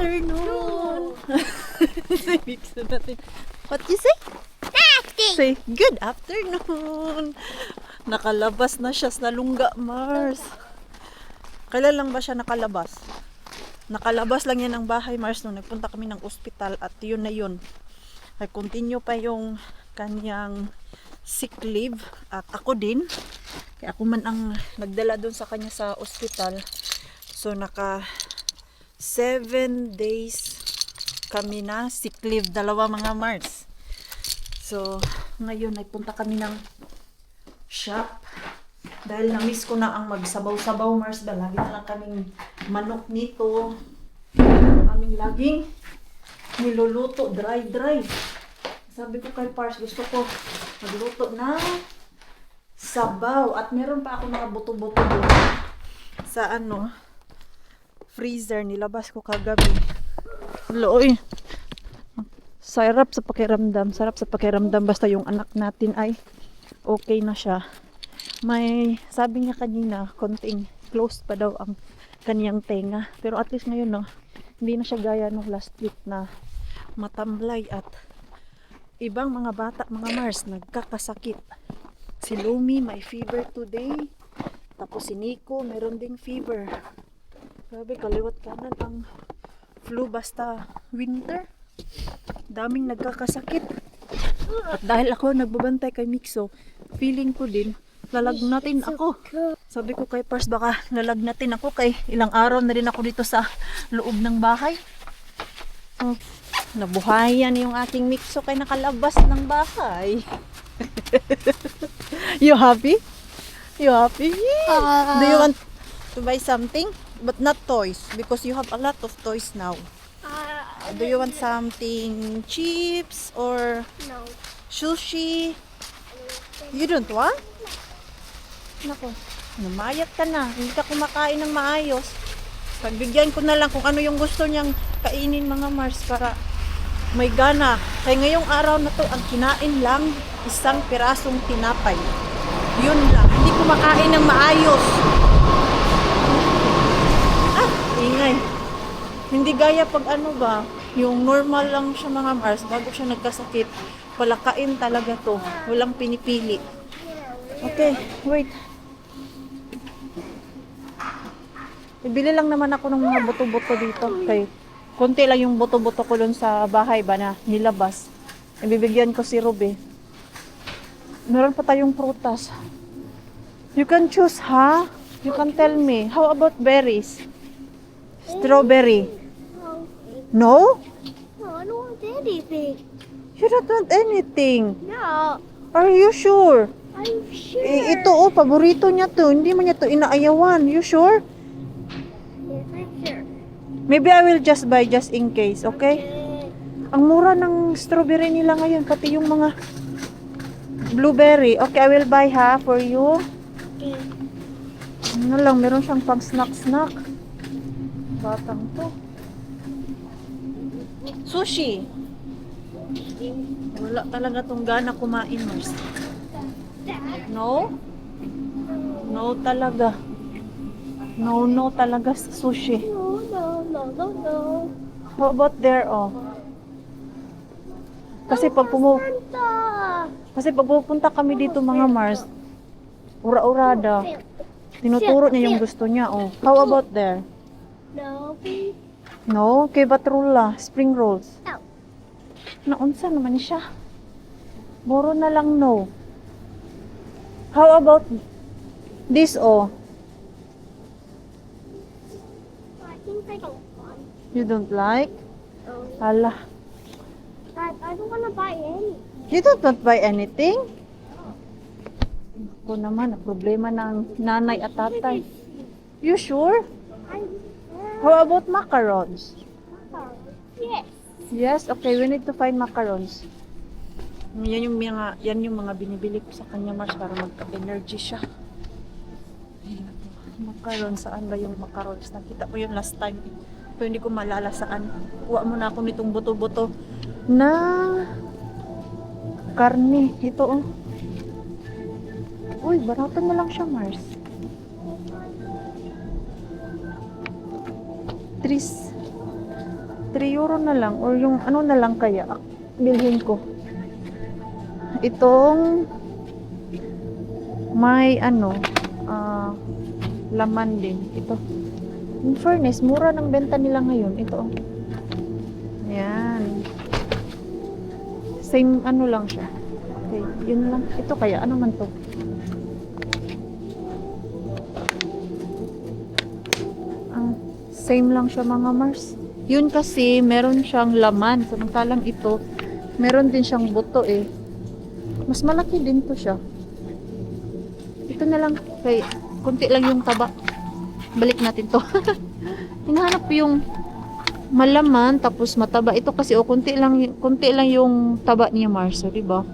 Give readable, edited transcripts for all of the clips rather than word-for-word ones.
afternoon. Say mix na natin. What you say? Say, good afternoon. Nakalabas na siya sa lungga, Mars. Kailan lang ba siya nakalabas? Nakalabas lang yan ng bahay, Mars, nung nagpunta kami ng ospital at yun na yun. Ay continue pa yung kanyang sick leave at ako din. Kaya ako man ang nagdala doon sa kanya sa ospital. So naka 7 days kami na sick leave, dalawa mga Mars. So ngayon nagpunta kami ng shop dahil na-miss ko na ang magsabaw-sabaw, Mars. Lagi na lang kaming manok nito. Aming laging niluluto, dry. Sabi ko kay Pars, gusto ko magluto na sabaw. At meron pa ako mga buto-buto doon sa freezer. Nilabas ko kagabi. Looy. Sarap sa pakiramdam. Basta yung anak natin ay okay na siya. May, sabi niya kanina, konting closed pa daw ang kaniyang tenga. Pero at least ngayon, no, hindi na siya gaya nung last week na matamlay at ibang mga bata, mga Mars, nagkakasakit. Si Lumi may fever today. Tapos si Nico, meron ding fever. Sabi, kaliwat kanan ang flu basta winter. Daming nagkakasakit. At dahil ako nagbabantay kay Mixo, feeling ko din, lalagnatin ako. Sabi ko kay Pars, baka lalagnatin ako kay ilang araw na rin ako dito sa loob ng bahay. So, nabuhayan yung aking Mixo kay nakalabas ng bahay. You happy? You happy? Do you want to buy something? But not toys, because you have a lot of toys now. Do you want something chips or No. sushi? You don't want? Nako, namayat ka na. Hindi ka kumakain ng maayos. Pagbigyan ko na lang kung ano yung gusto niyang kainin, mga Mars, para may gana. Kaya ngayong araw na to, ang kinain lang isang pirasong tinapay. Yun lang. Hindi kumakain ng maayos. Ah, ingay. Hindi gaya pag yung normal lang siya, mga Mars, bago siya nagkasakit. Palakain talaga to. Walang pinipili. Okay, wait. Ibili lang naman ako ng mga buto-buto dito. Okay. Konti lang yung buto-buto ko dun sa bahay ba na nilabas. Ibibigyan ko si Ruby. Meron pa tayong prutas. You can choose, ha? You can tell me. How about berries? Strawberry. No? No, I don't want anything. You don't want anything. No, Are you sure? I'm sure. Ito, paborito niya to. Hindi man niya to inaayawan. You sure? Yes, I'm sure. Maybe I will just buy just in case, okay? Ang mura ng strawberry nila ngayon, pati yung mga blueberry. Okay, I will buy for you. Okay. Ano lang, meron siyang pang snack. Batang to. Sushi. Wala talaga tong gana kumain, Mars. No? No talaga. No talaga sa sushi. No. How about there, Kasi pag pupunta kami dito, mga Mars, ura-urada. Tinuturo niya yung gusto niya, How about there? No, please. No? Kay Batrula, spring rolls. Ow. Naunsa naman siya. Buro na lang no. How about this, I think I don't want. You don't like? Oh, Hala. I don't want to buy any. You don't want buy anything? Ako naman, ang problema ng nanay at tatay. You sure? How about macarons? Yes. Yes, okay, we need to find macarons. Yan yung mga binibili ko sa kanya, Mars, para magka-energy siya. Ayun, macaron, saan ba yung macarons? Nakita ko yun last time. Pero hindi ko malala saan. Kuha mo na ako nitong buto-buto na karne. Ito, Uy, barato na lang siya, Mars. 3 euro na lang or yung ano na lang kaya bilhin ko. Itong may ano laman din. Ito. In fairness, mura ng benta nila ngayon. Ito. Ayan. Same ano lang siya. Okay, yun lang. Ito kaya, ano man to? Same lang siya mga Mars. Yun kasi, meron siyang laman. Samantalang ito, meron din siyang buto eh. Mas malaki din to siya. Ito na lang. Kay, kunti lang yung taba. Balik natin to. Hinahanap yung malaman, tapos mataba. Ito kasi, kunti lang yung taba niya Mars. So, diba?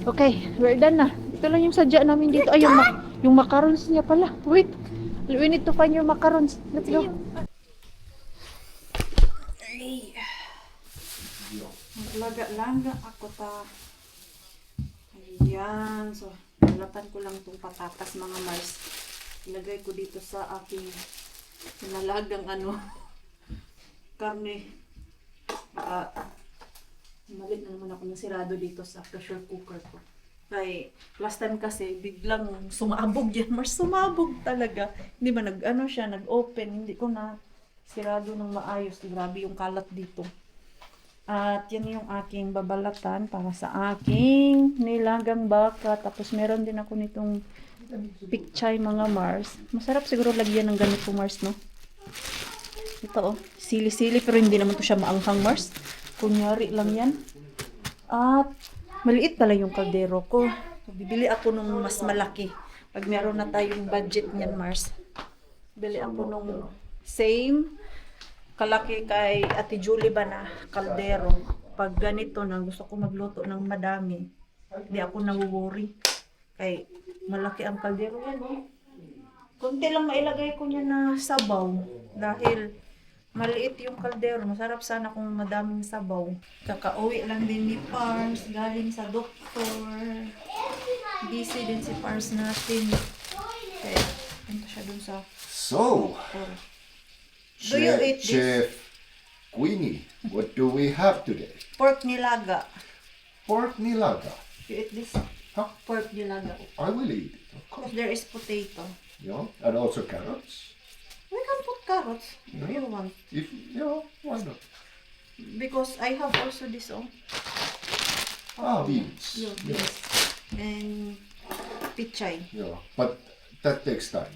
Okay, we're done na. Ito lang yung sadya namin dito. Ay, yung macarons niya pala. Wait. We need to find your macarons. Let's go. Ay. Maglaga-laga ako ta. Ayan. So, nalatan ko lang itong patatas mga Mars. Ilagay ko dito sa aking nalagang karne. Malit na naman ako ng sirado dito sa pressure cooker ko. Kay last time kasi biglang sumabog yan. Mas sumabog talaga. Hindi ba nag-open. Hindi ko na sirado ng maayos. Grabe yung kalat dito. At yan yung aking babalatan para sa aking nilagang baka. Tapos meron din ako nitong pichay mga Mars. Masarap siguro lagyan ng ganito Mars, no? Ito sili-sili pero hindi naman to siya maanghang Mars. Kunyari lang yan. At maliit pala yung kaldero ko. So, bibili ako nung mas malaki. Pag meron na tayong budget niyan, Mars. Bili ako nung same kalaki kay Ate Julie ba na kaldero. Pag ganito na gusto ko magluto ng madami, hindi ako nawo-worry. Kay malaki ang kaldero yan. Kunti lang mailagay ko niya na sabaw. Dahil maliit yung kaldero. Masarap sana kung madaming sabaw. Kakauwi lang din ni Pars. Galing sa doktor. Busy din si Pars natin. Kaya, punta siya dun sa So, doktor. Do you eat this? Chef Queenie, what do we have today? Pork nilaga. Pork nilaga. You eat this? Huh? Pork nilaga. I will eat it, of course. There is potato. Yeah, and also carrots. We can put carrots if you want. If why not? Because I have also this Beans. Yeah, beans. And pichay. Yeah, but that takes time.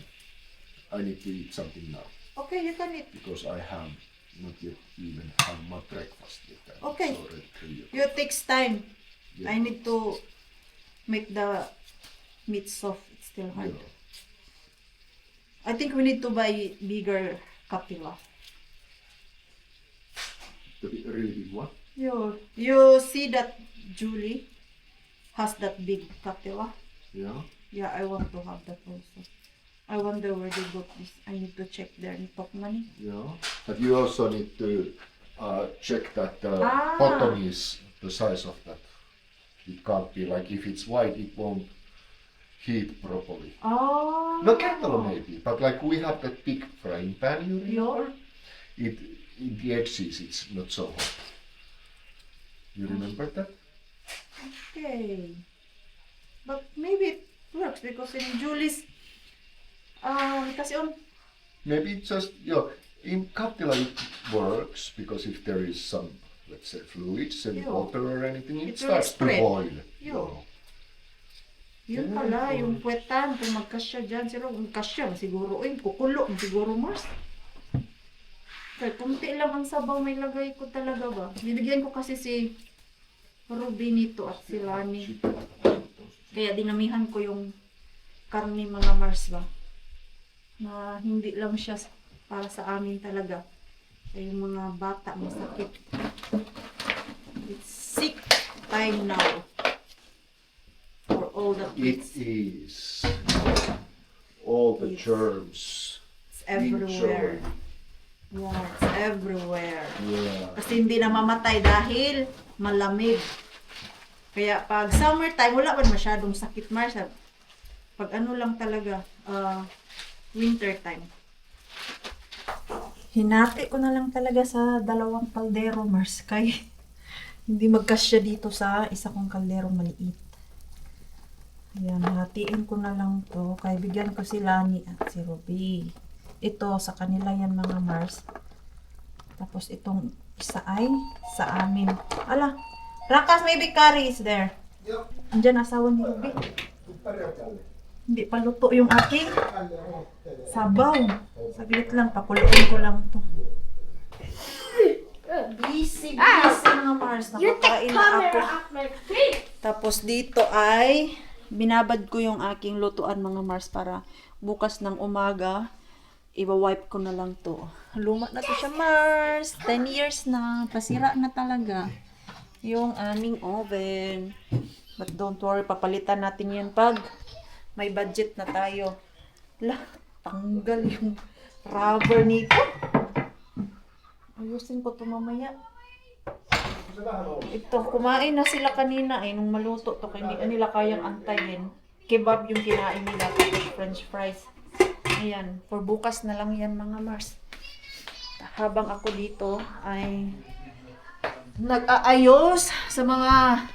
I need to eat something now Okay, you can eat. because I have not yet even had my breakfast yet. And Okay. It's already 3 o'clock. It takes time. Yeah. I need to make the meat soft. It's still hard. Yeah. I think we need to buy bigger kapila. The really big one. You see that Julie has that big kapila? Yeah. Yeah, I want to have that also. I wonder where they got this. I need to check their top money. Yeah. But you also need to check that the Ah. bottom is the size of that. It can't be like if it's wide, it won't heat properly. Oh. No kettle maybe, but like we have that big frying pan, you remember? Yeah. It in the edges it's not so hot. You remember that? Okay. But maybe it works because in Julie's kasi Maybe it's just in Captila it works because if there is some, let's say, fluids and Yeah. water or anything, It it will starts to spread. boil. Yeah. Yun pala, yung puwetan, kung magkasya dyan, sila, kung kasya, siguro, kukulo, siguro, Mars. Kaya, kumti lang ang sabaw may lagay ko talaga ba? Bibigyan ko kasi si Ruby nito at si Lani. Kaya dinamihan ko yung karne mga Mars ba? Na hindi lang siya para sa amin talaga. Kaya yung mga bata, masakit. It's sick time now. For all the It kids. is all the Yes. germs. It's everywhere. Enjoy. Yeah, it's everywhere. Yeah. Kasi hindi na mamatay dahil malamig. Kaya pag summertime, wala pa masyadong sakit, Mars. Pag ano lang talaga, winter time. Hinati ko na lang talaga sa dalawang kaldero, Mars. Kay hindi magkasya dito sa isa kong kaldero maliit. Ayan, hatiin ko na lang to. Kaya bigyan ko si Lani at si Ruby. Ito, sa kanila yan mga Mars. Tapos itong isa ay sa amin. Ala, Rakas, maybe curry is there. Andyan asawa ni Ruby. Hindi pa luto yung aking sabaw. Saglit lang, pakuluin ko lang to. Busy mga Mars. Nakakain na ako. Tapos dito ay binabad ko yung aking lutuan mga Mars para bukas ng umaga iwa-wipe ko na lang to. Luma na to siya Mars. 10 years na. Pasira na talaga yung aming oven. But don't worry, papalitan natin yan pag may budget na tayo. Lah, tanggal yung rubber nito. Ayusin ko to mamaya. Ito, kumain na sila kanina ay nung maluto to kaya hindi nila kayang antayin. Kebab yung kinain nila tapos french fries. Ayan, for bukas na lang yan mga Mars. Habang ako dito ay nag-aayos sa mga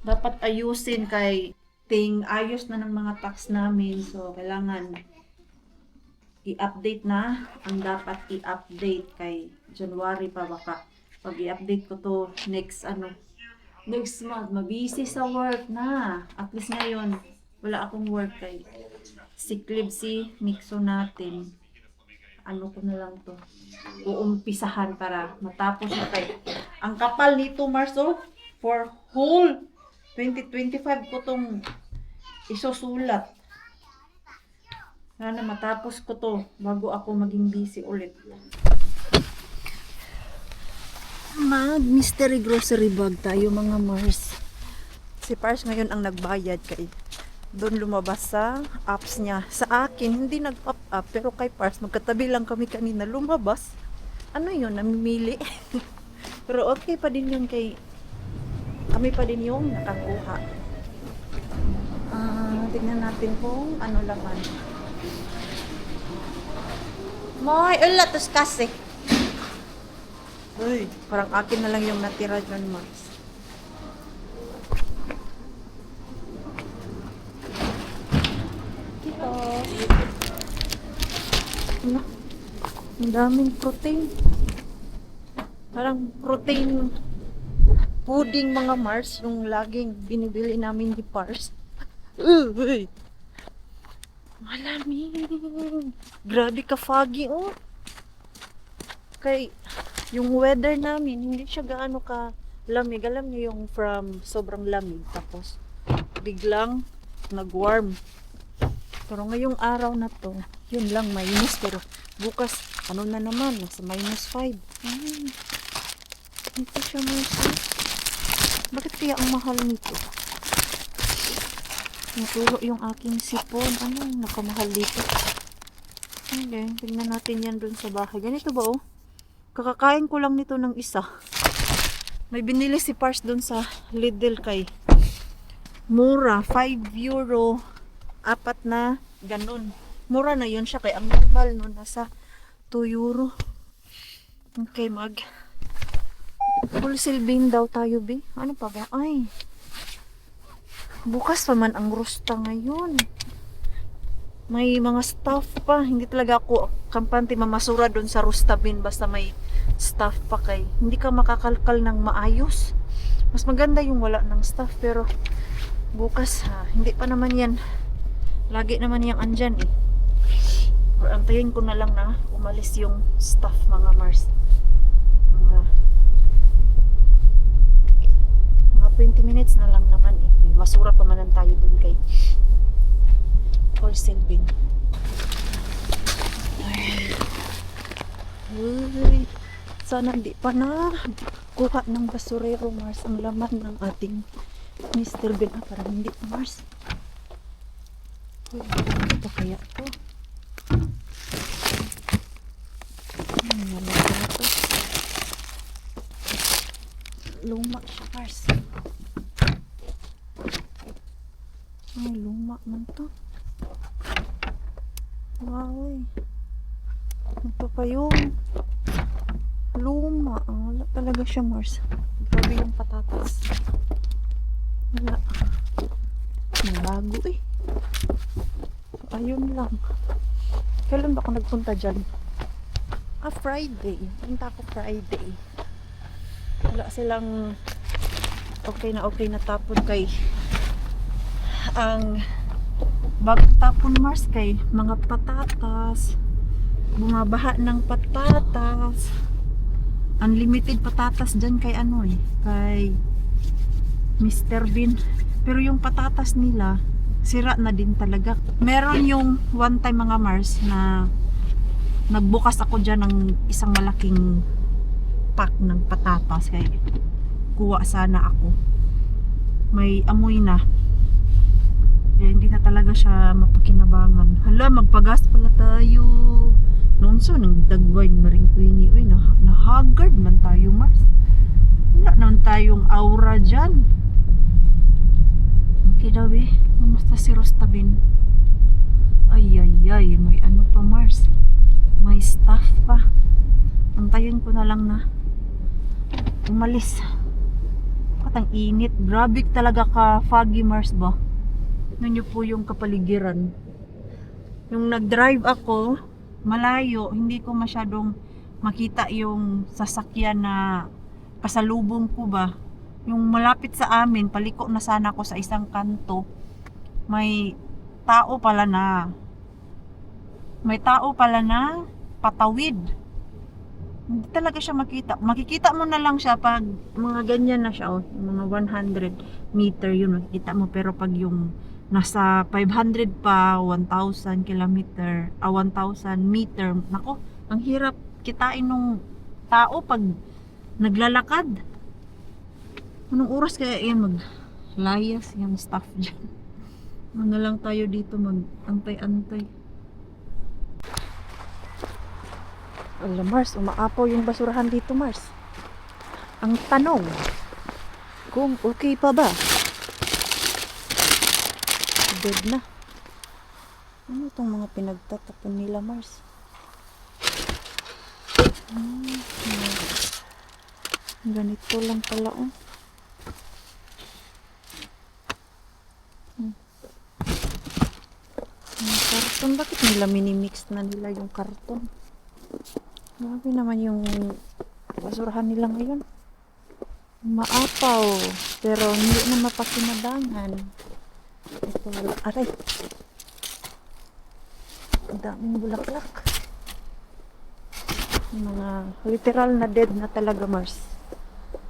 dapat ayusin kay ayos na ng mga tax namin. So, kailangan i-update na ang dapat i-update kay January pa baka. Pag i-update ko to next month, mabisi sa work na. At least ngayon, wala akong work kay sick leave si Mixo natin. Ano ko na lang to. Uumpisahan para matapos na kay. Ang kapal nito, Marso, for whole 2025 ko tong isusulat. Sana matapos ko to bago ako maging busy ulit. Mag-mystery grocery bag tayo mga Mars. Si Pars ngayon ang nagbayad kay doon lumabas sa apps niya. Sa akin, hindi nag-pop up pero kay Pars, magkatabi lang kami kanina lumabas. Ano yun, namimili. Pero okay pa din yun kay kami pa din yung nakakuha. Tignan natin kung ano laman. Moy, ulatos kasi. Uy, parang akin na lang yung natira dyan, Mars. Ito. Ano? Ang daming protein. Parang protein pudding mga Mars, yung laging binibili namin ni Pars. Uy! Malamig! Grabe ka foggy, oh! Kay, yung weather namin, hindi siya gaano ka lamig. Alam niyo yung from sobrang lamig, tapos biglang nag-warm. Pero ngayong araw na to, yun lang, minus. Pero bukas, ano na naman, nasa -5. Ito siya Mars. Bakit kaya ang mahal nito? Natulo yung aking sipon. Ano yung nakamahal dito? Okay, tingnan natin yan dun sa bahay. Ganito ba oh? Kakakain ko lang nito ng isa. May binili si Pars dun sa Lidl kay mura, 5 euro. 4 na ganun. Mura na yun siya kay ang normal no nasa 2 euro. Okay, wholesale bin daw tayo, be. Ano pa ba? Ay. Bukas pa man ang rosta ngayon. May mga staff pa. Hindi talaga ako kampante mamasura doon sa rosta bin basta may staff pa kay. Hindi ka makakalkal ng maayos. Mas maganda yung wala ng staff pero bukas hindi pa naman yan. Lagi naman yung andyan eh. Or antayin ko na lang na umalis yung staff mga Mars. Mga 20 minutes na lang naman eh. Masura pa manan tayo dun kay wholesale bin. Uy, sana hindi pa na kuha ng basurero Mars ang laman ng ating Mr. Bin. Parang hindi pa Mars. Uy, ano pa kaya to? Naman na to. Luma siya Mars. Ay, luma man to. Wow. Ito pa yung luma. Wala talaga siya, Mars. Grabe yung patatas. Wala. May bago eh. So, ayun lang. Kailan ba ako nagpunta dyan? Friday. Punta ako Friday. Wala silang okay na tapon kay ang bagong tapon, Mars, kay mga patatas. Bumabaha ng patatas. Unlimited patatas dyan kay ano eh. Kay Mr. Bean. Pero yung patatas nila, sira na din talaga. Meron yung one time, mga Mars, na nagbukas ako dyan ng isang malaking pack ng patatas. Kaya kuha sana ako. May amoy na. Kaya hindi na talaga siya mapakinabangan. Hala, magpagas pala tayo. Noon so, nang dagway maring Queenie. Uy, na-haggard man tayo, Mars. Wala naman tayong aura dyan. Okay daw eh. Kamusta si Rostabin? Ay, may ano pa, Mars. May staff pa. Antayin ko na lang na umalis. Ang init. Grabe talaga ka foggy, Mars ba? Nanyo po yung kapaligiran. Yung nag-drive ako, malayo, hindi ko masyadong makita yung sasakyan na kasalubong ko ba. Yung malapit sa amin, paliko na sana ako sa isang kanto. May tao pala na patawid. Hindi talaga siya makita. Makikita mo na lang siya pag mga ganyan na siya, oh, mga 100 meter yun makikita mo, pero pag yung nasa 500 pa, 1,000 kilometer, 1,000 meter, nako, ang hirap kitain nung tao pag naglalakad. Anong oras kaya yan maglayas yung staff dyan? Ano lang tayo dito mag-antay-antay. Alam, Mars, umaapaw yung basurahan dito, Mars. Ang tanong, kung okay pa ba? Dead na. Ano itong mga pinagtatapon nila, Mars? Ganito lang pala, oh. Yung karton, bakit nila minimix na nila yung karton? Grabe naman yung basurahan nila ngayon. Maapaw, pero hindi na mapakinabangan. Ito wala. Aray! Ang daming bulaklak. Mga literal na dead na talaga, Mars.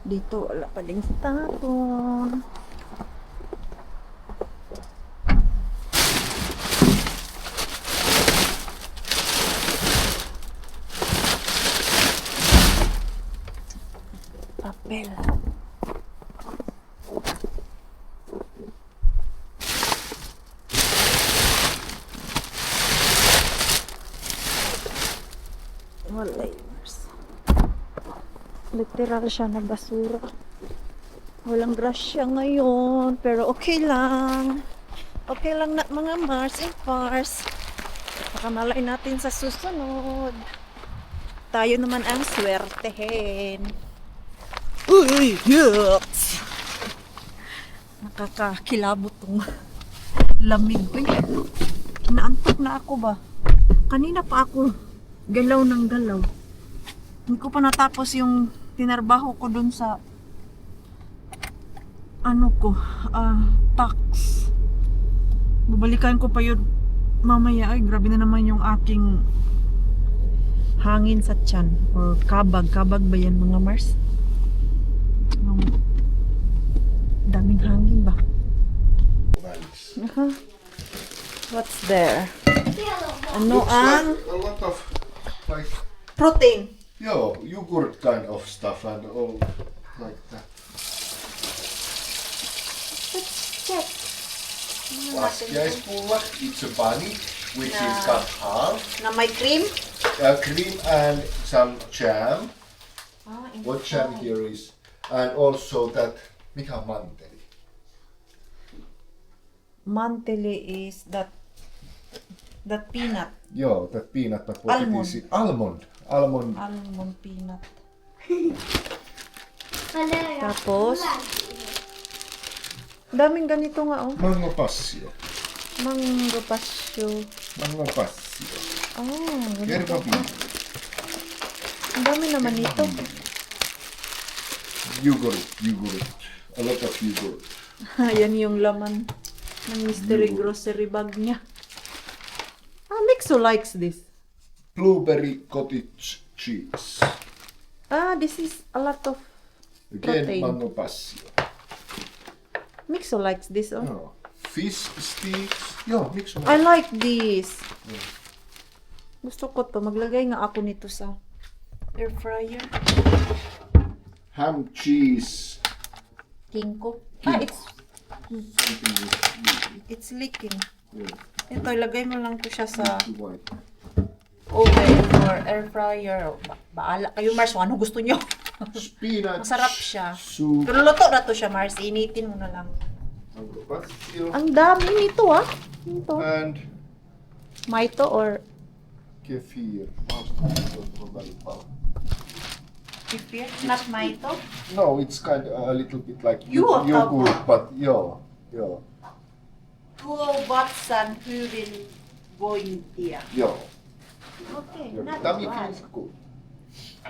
Dito wala pa ding tapon. Papel. Wala, Mars. Literal siya na basura. Walang grasya ngayon, pero okay lang. Okay lang na mga Mars and Pars. Pakamalay natin sa susunod. Tayo naman ang swertehin. Uy, yucks! Nakakakilabot tong lamig ko. Naantok na ako ba? Kanina pa ako galaw ng galaw. Hindi ko pa natapos yung tinarbaho ko dun sa tax. Babalikan ko pa yun mamaya. Ay, grabe na naman yung aking hangin sa tiyan. Or kabag. Kabag ba yan, mga Mars? Yung daming hangin ba? What's there? Ano Looks ang like a lot of like protein? yogurt kind of stuff and all like that. Let's check. Laskiaispulla, it's a bunny which is cut half. Na may cream? Cream and some jam. In What jam here is, and also that mikä on manteli. Manteli is that That peanut. Joo, that peanut, but what Almond. it is? Almond. Almond peanut. Hello. Tapos, daming ganito nga oh. Mango passio. Mango pasyo. Mango passio. Oh, Erva bean. ang dami naman ito. Yogurt. A lot of yogurt. Ayan yung laman ng mystery grocery bag niya. Mixo likes this. Blueberry cottage cheese. This is a lot of Again, protein. mango passio. Mixo likes this. Oh. No. Fish sticks. Joo, miksi I like this. Gusto ko to. Maglagay nga ako nito sa air fryer. Ham cheese. Kinko. Something with It's leaking. yeah, Ito, ilagay mo lang to siya sa white. oven or air fryer. Baala kayo, Mars, kung ano gusto nyo. Spinach. Masarap siya. Soup. Pero luto na to siya, Mars. Initin mo na lang. Mango passio. Ang dami nito, ah. Ito. And Maito or kefir. kefir? Not maito? No, it's kind of a little bit like Yogurt. yogurt, but yeah. Kuobatsan hyvinvointia. Yeah. Okay, Your not tummy bad. feels good.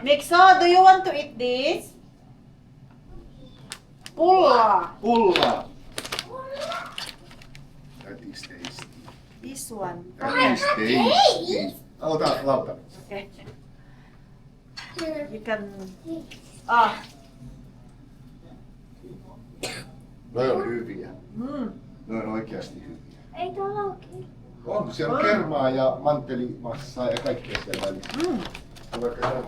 Mixo, do you want to eat this? Pulla. Pulla. That is tasty. This one. That is tasty. Oh, that, love that. Okay. You can... Noi on hyviä. Mm. Noi on oikeasti hyviä. Ei tuolla oikein. On, siellä on kermaa ja mantelimassaa ja kaikkea siellä välissä. Mm. Vaikka se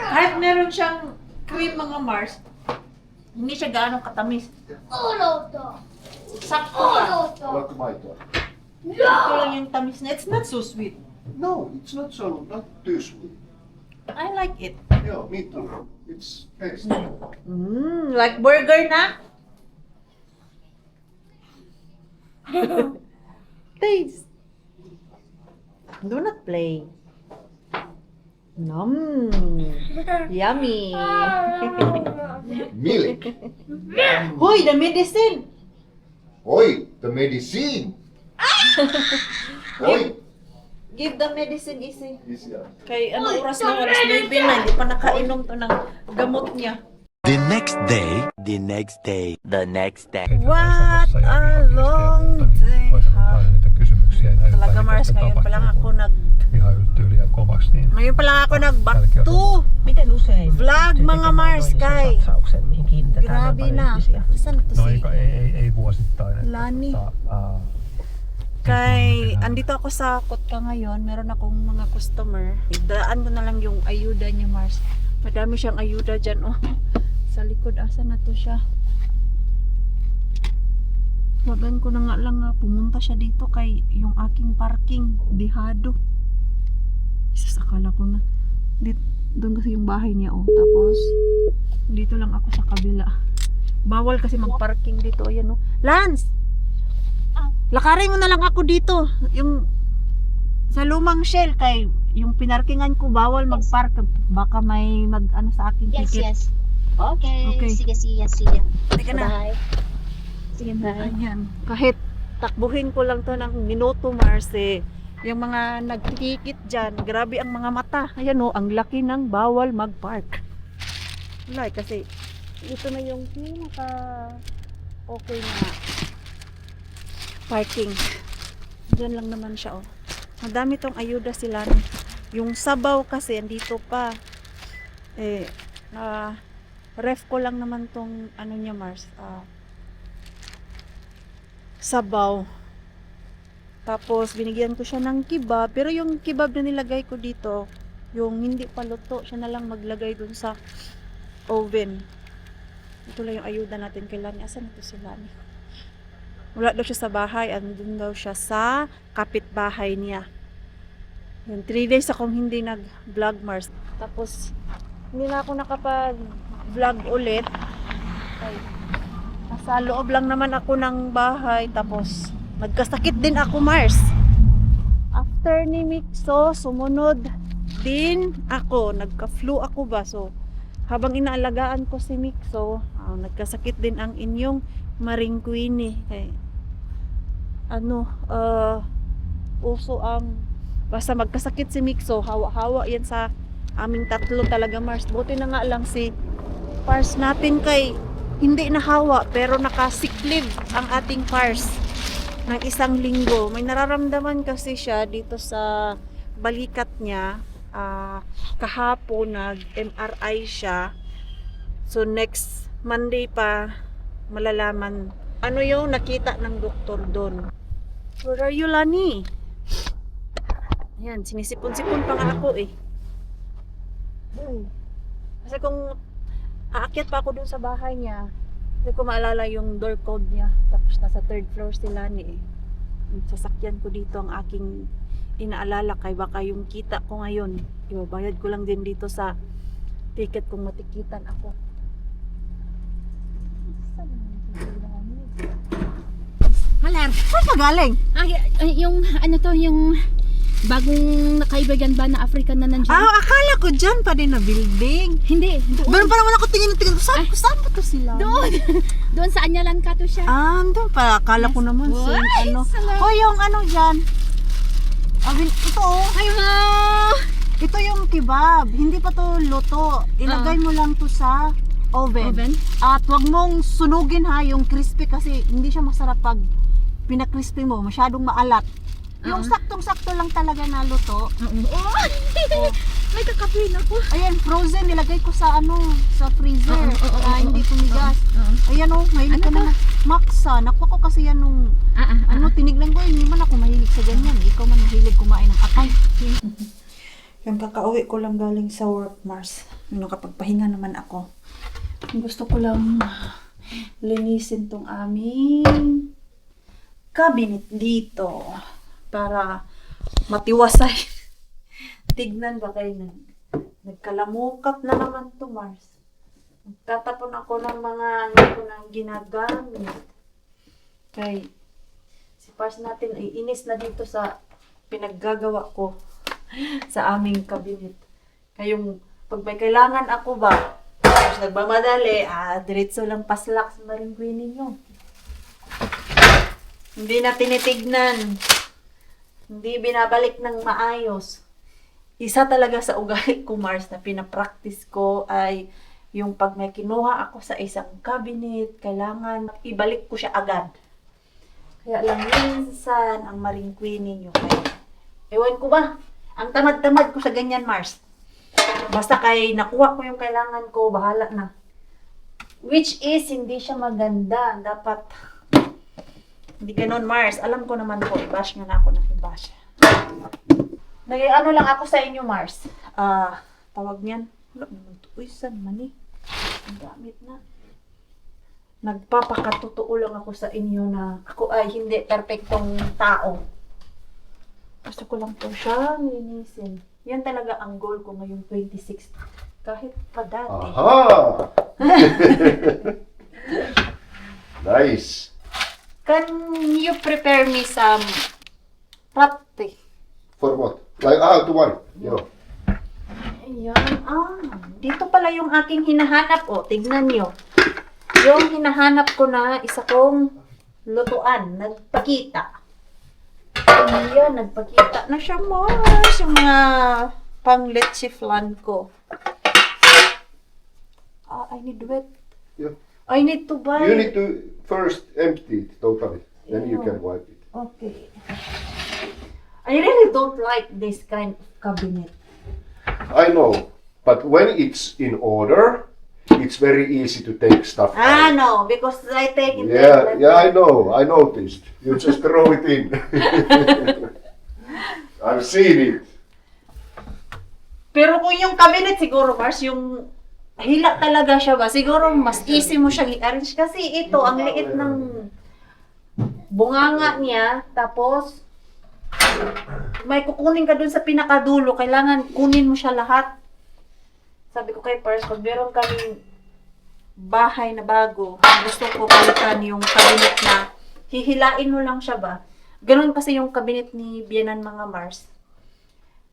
Kahit meron siyang cream mga Mars, hindi siya gaano katamis. Odoto. Sakto lang. Odoto. Haluatko maitoa? Sakto lang yung tamis na. It's not so sweet. No, it's not so, not too sweet. I like it. Yeah, me too. It's tasty. Like burger na? Taste. Do not play. Nom. Yummy. Milk. Hoy, the medicine. Oi, the medicine. Oi. Give the medicine easy. Isya. Kay ano oras na, oras 9 na, hindi pa nakainom to ng gamot niya. The next day, the next day, the next day. What a long day. Talaga Mars, ngayon pa lang ako Ihan tyyliä kovaksi. Niin Ngayon pa lang ako nag-back to Miten usein vlog pystytte mga tekemään Mars noin ison kay. satsauksen, mihin kiinnitetään noin Grabe paljon na. ihmisiä? Saan na to no si ei vuosittain. Että, Lani? aa, Kay, andito ako sa Kotka ngayon, meron akong mga customer. Daan ko na lang yung ayuda niya, Mars. Madami siyang ayuda dyan, oh. Sa likod, asa na to siya? Wagan ko na nga lang nga, pumunta siya dito kay yung aking parking, dihado. Isas, akala ko na. Doon kasi yung bahay niya, oh. Tapos, dito lang ako sa kabila. Bawal kasi mag-parking dito, ayan, oh. Lance! Lakarin mo na lang ako dito. Yung sa lumang Shell kay yung pinarkingan ko bawal mag-park baka may mag-ano sa akin Yes, ticket. yes. Okay. Okay. Sige, sige, sige. Teka na. Bye. Sige, bye. Ayan. Kahit takbuhin ko lang to ng minuto, Mars, eh. Yung mga nagtitikit dyan, grabe ang mga mata. Ayan o, ang laki ng bawal mag-park. Wala, kasi ito na yung pinaka okay na parking. Diyan lang naman siya, oh. Madami tong ayuda sila. Yung sabaw kasi, andito pa. Ref ko lang naman tong, ano niya, Mars, sabaw. Tapos, binigyan ko siya ng kebab. Pero yung kebab na nilagay ko dito, yung hindi pa luto, siya na lang maglagay dun sa oven. Ito lang yung ayuda natin kay Lani. Asan ito si Lani? Wala daw siya sa bahay. Andun daw siya sa kapitbahay niya. Yung 3 days akong hindi nag-vlog, Mars. Tapos, hindi na ako nakapag-vlog ulit. Ay, nasa loob lang naman ako ng bahay. Tapos, nagkasakit din ako, Mars. After ni Mikso, sumunod din ako. Nagka-flu ako ba? So, habang inaalagaan ko si Mikso, nagkasakit din ang inyong Maringkwini. Kay, uso ang, basta magkasakit si Mikso, hawa-hawa yan sa aming tatlo talaga, Mars. Buti na nga lang si Pars natin kay hindi nahawa, pero naka-sick leave ang ating Pars ng 1 linggo. May nararamdaman kasi siya dito sa balikat niya. Kahapon nag-MRI siya. So next Monday pa malalaman ano yung nakita ng doktor doon. Where are you, Lani? Ayan, sinisipon-sipon pa nga ako eh. Kasi kung aakyat pa ako doon sa bahay niya, hindi ko maalala yung door code niya. Tapos nasa 3rd floor si Lani eh. Yung sasakyan ko dito ang aking inaalala, kay baka yung kita ko ngayon, ibabayad ko lang din dito sa ticket kung matikitan ako. Malar. Saan ka galing? Yung ano to, yung bagong nakaibigan ba na African na nandiyan? Akala ko dyan pa din na building. Hindi. Doon pa naman ako tingin. Saan ba to sila? Doon sa Anyalan ka to siya. Doon pa. Akala ko naman sa ano. Salamat. Yung ano dyan. Ito oh. Ay mo! Ito yung kebab. Hindi pa to luto. Ilagay mo lang to sa oven. At wag mong sunugin ha, yung crispy kasi hindi siya masarap pag pinakrispy mo. Masyadong maalat. Yung saktong-sakto lang talaga na luto. May kakapin ako. Ayan, frozen. Nilagay ko sa sa freezer. Hindi tumigas. Ayan oh, mahilig ka na. Maksa. Nakuha ko kasi yan nung tinignan ko. Hindi man ako mahilig sa ganyan. Ikaw man mahilig kumain ng akay. Yung kakauwi ko lang galing sa work, Mars. Yung nakapagpahinga naman ako. Gusto ko lang linisin tong aming cabinet dito para matiwasay. Tignan ba kayo, nagkalamukat na naman to, Mars. Nagtatapon ako ng mga hindi ko nang ginagamit. Kay si Pars natin ay inis na dito sa pinaggagawa ko sa aming cabinet. Kayong pag may kailangan ako ba, tapos nagmamadali, diretso lang paslak sa Maringkwini ninyo. Hindi na tinitignan. Hindi binabalik ng maayos. Isa talaga sa ugali ko, Mars, na pinapractice ko ay yung pag may kinuha ako sa isang cabinet, kailangan ibalik ko siya agad. Kaya lang minsan ang Maringkwini nyo. Kaya, ewan ko ba, ang tamad-tamad ko sa ganyan, Mars. Basta kay nakuha ko yung kailangan ko, bahala na. Which is, hindi siya maganda. Dapat, hindi ganun, Mars. Alam ko naman po, i-bash nyo na ako ng i-bash. Nag-ano lang ako sa inyo, Mars. Tawag niyan. Uy, saan man eh. Ang gamit na. Nagpapakatotoo lang ako sa inyo na ako ay hindi perfectong tao. Gusto ko lang po siyang linisin. Yan talaga ang goal ko ngayong 26. Kahit pa dati. Aha! Nice. Can you prepare me some pratte? For what? Like, to what? Yo. Ayan. Dito pala yung aking hinahanap. Tignan nyo. Yung hinahanap ko na isa kong lutuan. Nagpakita. Ayan, nagpakita na siya, Mars. Yung mga pang leche flan ko. I need wet. Yeah. I need to buy. You need to first empty it totally. Then you can wipe it. Okay. I really don't like this kind of cabinet. I know, but when it's in order, it's very easy to take stuff out. No, because I take it Yeah, I know. I noticed. You just throw it in. I've seen it. Pero kung yung cabinet siguro, Mars, yung hila talaga siya ba? Siguro mas easy mo siyang i-arrange kasi ito, ang liit ng bunganga niya, tapos may kukunin ka dun sa pinakadulo, kailangan kunin mo siya lahat. Sabi ko kay Pars, pag meron kaming bahay na bago, gusto ko palitan yung cabinet na hihilain mo lang siya ba? Ganun kasi yung cabinet ni Bianan mga Mars.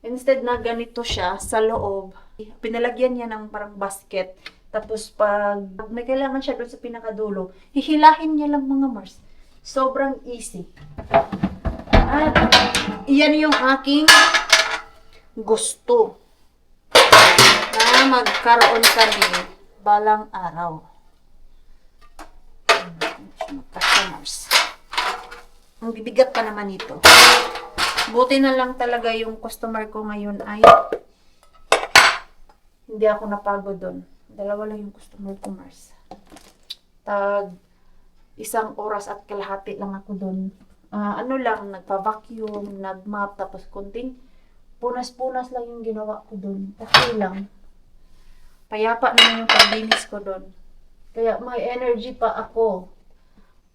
Instead na ganito siya sa loob, pinalagyan niya ng parang basket. Tapos pag may kailangan siya doon sa pinakadulo, hihilahin niya lang mga Mars. Sobrang easy. At iyan yung aking gusto na magkaroon kami balang araw. Customers. Ang bibigat pa naman ito. Buti na lang talaga yung customer ko ngayon ay hindi ako napagod doon. Dalawa lang yung customer ko, Mars. Tag 1 oras at kalahati lang ako doon. Ano lang, nagpa-vacuum, nag-mop, tapos kunting punas-punas lang yung ginawa ko doon. Okay lang. Payapa naman yung paglinis ko doon. Kaya may energy pa ako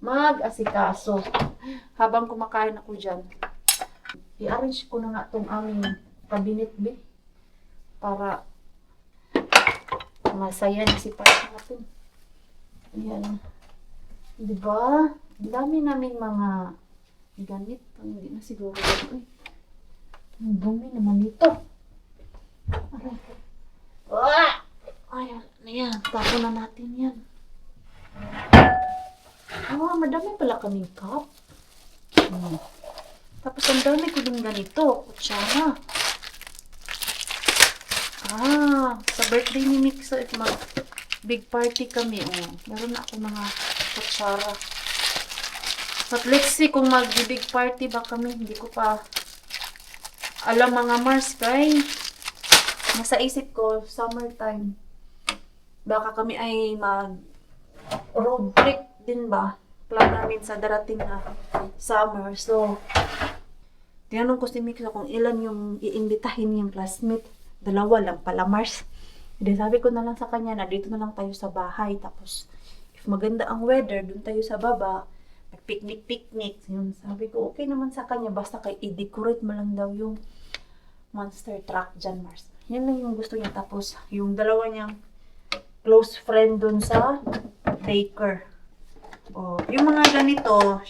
mag-asikaso habang kumakain ako dyan. I-arrange ko na nga itong aming cabinet bit para masaya na si Park natin. Ayan. Diba? Ang dami naming mga ganit. Hindi na siguro ito. Ang dumi naman ito. Aray. Ayan. Ayan. Tapo na natin yan. Madami pala kaming cup. Tapos ang dami ko din ganito. Kutsara. Sa birthday ni Mix, big party kami. Meron na ako mga kutsara. But let's see kung mag-big party ba kami. Hindi ko pa alam mga Mars kay nasa isip ko, summertime. Baka kami ay mag road trip din ba? Plan namin sa darating na summer. So, tinanong ko si Mix kung ilan yung iimbitahin niyang classmate. 2 lang pala, Mars. Hindi, sabi ko na lang sa kanya na dito na lang tayo sa bahay. Tapos, if maganda ang weather, dun tayo sa baba. Picnic. Yun, sabi ko, okay naman sa kanya. Basta kay i-decorate mo lang daw yung monster truck dyan, Mars. Yan lang yung gusto niya. Tapos, yung 2 niyang close friend dun sa baker. Yung mga ganito,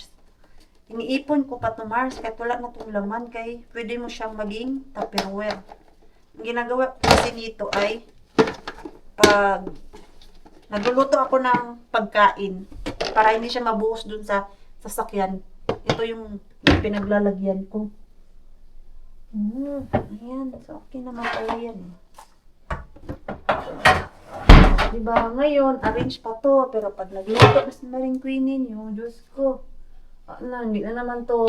iniipon ko pa to, Mars. Kahit wala na itong laman, kay pwede mo siyang maging Tupperware. Ang ginagawa ko kasi nito ay pag nagluluto ako ng pagkain para hindi siya mabuhos dun sa sasakyan. Ito yung pinaglalagyan ko. Ayan. So, okay naman pala yan. Diba, ngayon, arrange pa to. Pero pag nagluto na si Maring Queenie nyo, Diyos ko, hindi na naman to.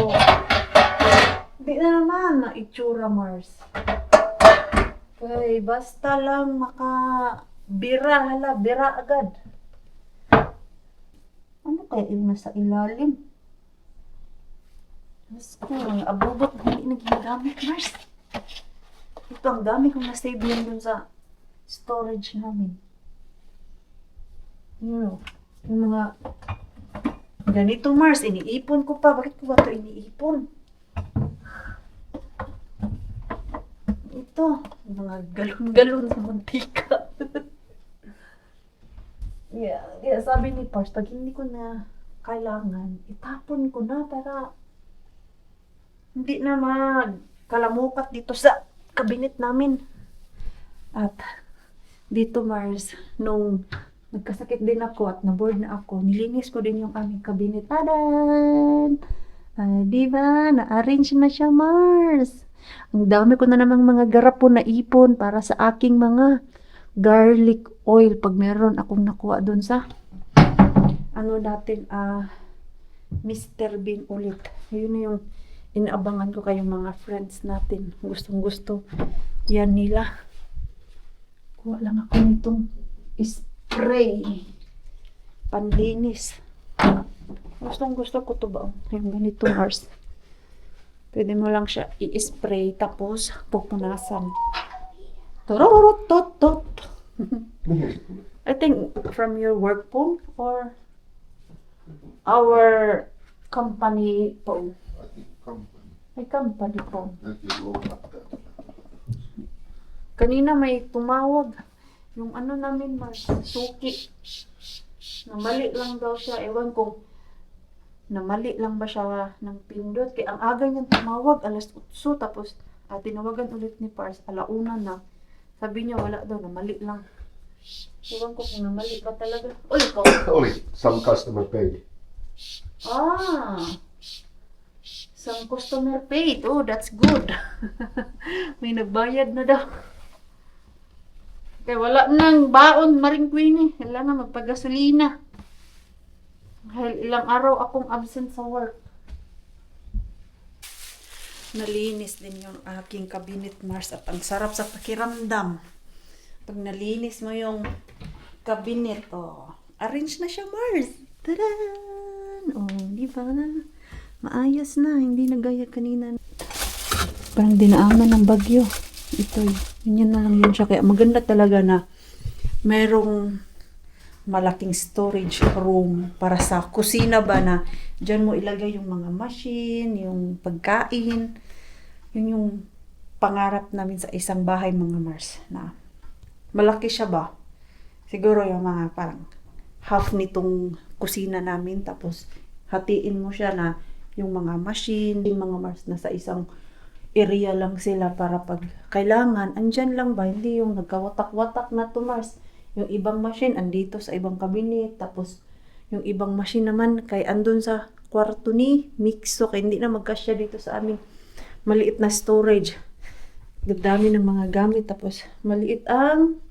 Hindi na naman na itsura, Mars. Okay, basta lang bira agad. Ano kaya yung nasa ilalim? Diyos ko, mga abubot na hindi naging Mars. Ito, ang dami kong nasave yan dun sa storage namin. Yung mga ganito, Mars, iniipon ko pa. Bakit ko ba ito iniipon? Ito, mga galon-galon sa mantika. Yeah, sabi ni Pars, pag hindi ko na kailangan, itapon ko na para hindi na magkalamukat dito sa cabinet namin. At dito, Mars, nung nagkasakit din ako at na-board na ako, nilinis ko din yung aming cabinet. Tadan! Diba? Na-arrange na siya, Mars. Ang dami ko na namang mga garapon na ipon para sa aking mga garlic oil. Pag meron akong nakuha dun sa Mr. Bean ulit. Yun na yung inaabangan ko kayong mga friends natin. Gustong gusto yan nila. Kuha lang ako nitong spray panlinis. Gustong gusto ko to ba? Yung ganitong Mars. Pwede mo lang siya i-spray tapos pupunasan. Tot. I think from your work phone or our company phone. I think company. May company phone. That is all like that. Kanina may tumawag. Yung namin, Mars, suki. Na mali lang daw siya. Ewan kung na mali lang ba siya ng pindot. Kaya ang aga niyang tumawag, alas 8, tapos tinawagan ulit ni Pars, alauna na. Sabi niya wala daw, na mali lang. Ewan ko kung na mali ba talaga. Uy, ikaw. Only some customer paid. Some customer paid. Oh, that's good. May nagbayad na daw. Kaya wala nang baon, Maring Queenie. Kailangan magpagasolina. Dahil ilang araw akong absent sa work. Nalinis din yung aking cabinet, Mars. At ang sarap sa pakiramdam. Pag nalinis mo yung cabinet, arrange na siya, Mars. Taran! Di ba? Maayos na. Hindi na gaya kanina. Parang dinaanan ng bagyo. Ito, yun na lang yun siya. Kaya maganda talaga na merong malaking storage room para sa kusina ba na dyan mo ilagay yung mga machine, yung pagkain. Yun yung pangarap namin sa isang bahay, mga Mars, na malaki siya ba? Siguro yung mga parang half nitong kusina namin, tapos hatiin mo siya na yung mga machine, yung mga Mars na sa isang area lang sila para pag kailangan, andyan lang ba? Hindi yung nagkawatak-watak na to, Mars. Yung ibang machine, andito sa ibang cabinet. Tapos, yung ibang machine naman, kay andun sa kwarto ni Mixo. Kaya hindi na magkasya dito sa aming maliit na storage. Dami ng mga gamit. Tapos, maliit ang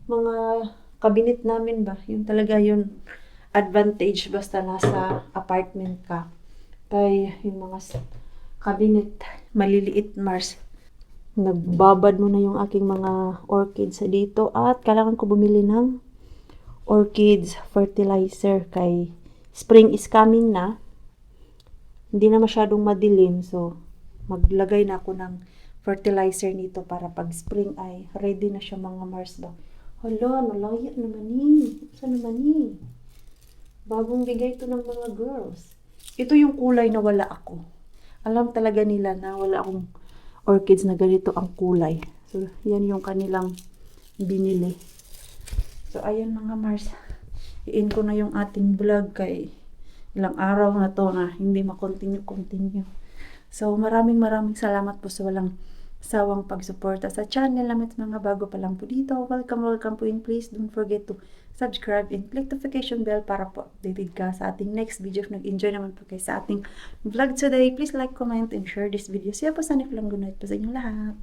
mga cabinet namin ba. Yung talaga yung advantage basta nasa apartment ka. Kaya yung mga cabinet, maliliit, Mars. Nagbabad mo na yung aking mga orchids sa dito at kailangan ko bumili ng orchids fertilizer kay spring is coming na. Hindi na masyadong madilim, so maglagay na ako ng fertilizer nito para pag spring ay ready na siya, mga Mars ba. Hala, nalaya naman Saan naman bagong bigay ito ng mga girls. Ito yung kulay na wala ako. Alam talaga nila na wala akong orchids na ganito ang kulay. So, yan yung kanilang binili. So, ayan mga Mars. I-end ko na yung ating vlog kay ilang araw na to na hindi ma-continue. So, maraming salamat po sa walang sawang pagsuporta sa channel namin. Mga bago pa lang po dito, welcome po, and please don't forget to subscribe and click notification bell para po updated ka sa ating next video. If nag-enjoy naman po kayo sa ating vlog today, please like, comment, and share this video. Siya po, sana lang good night po sa inyong lahat.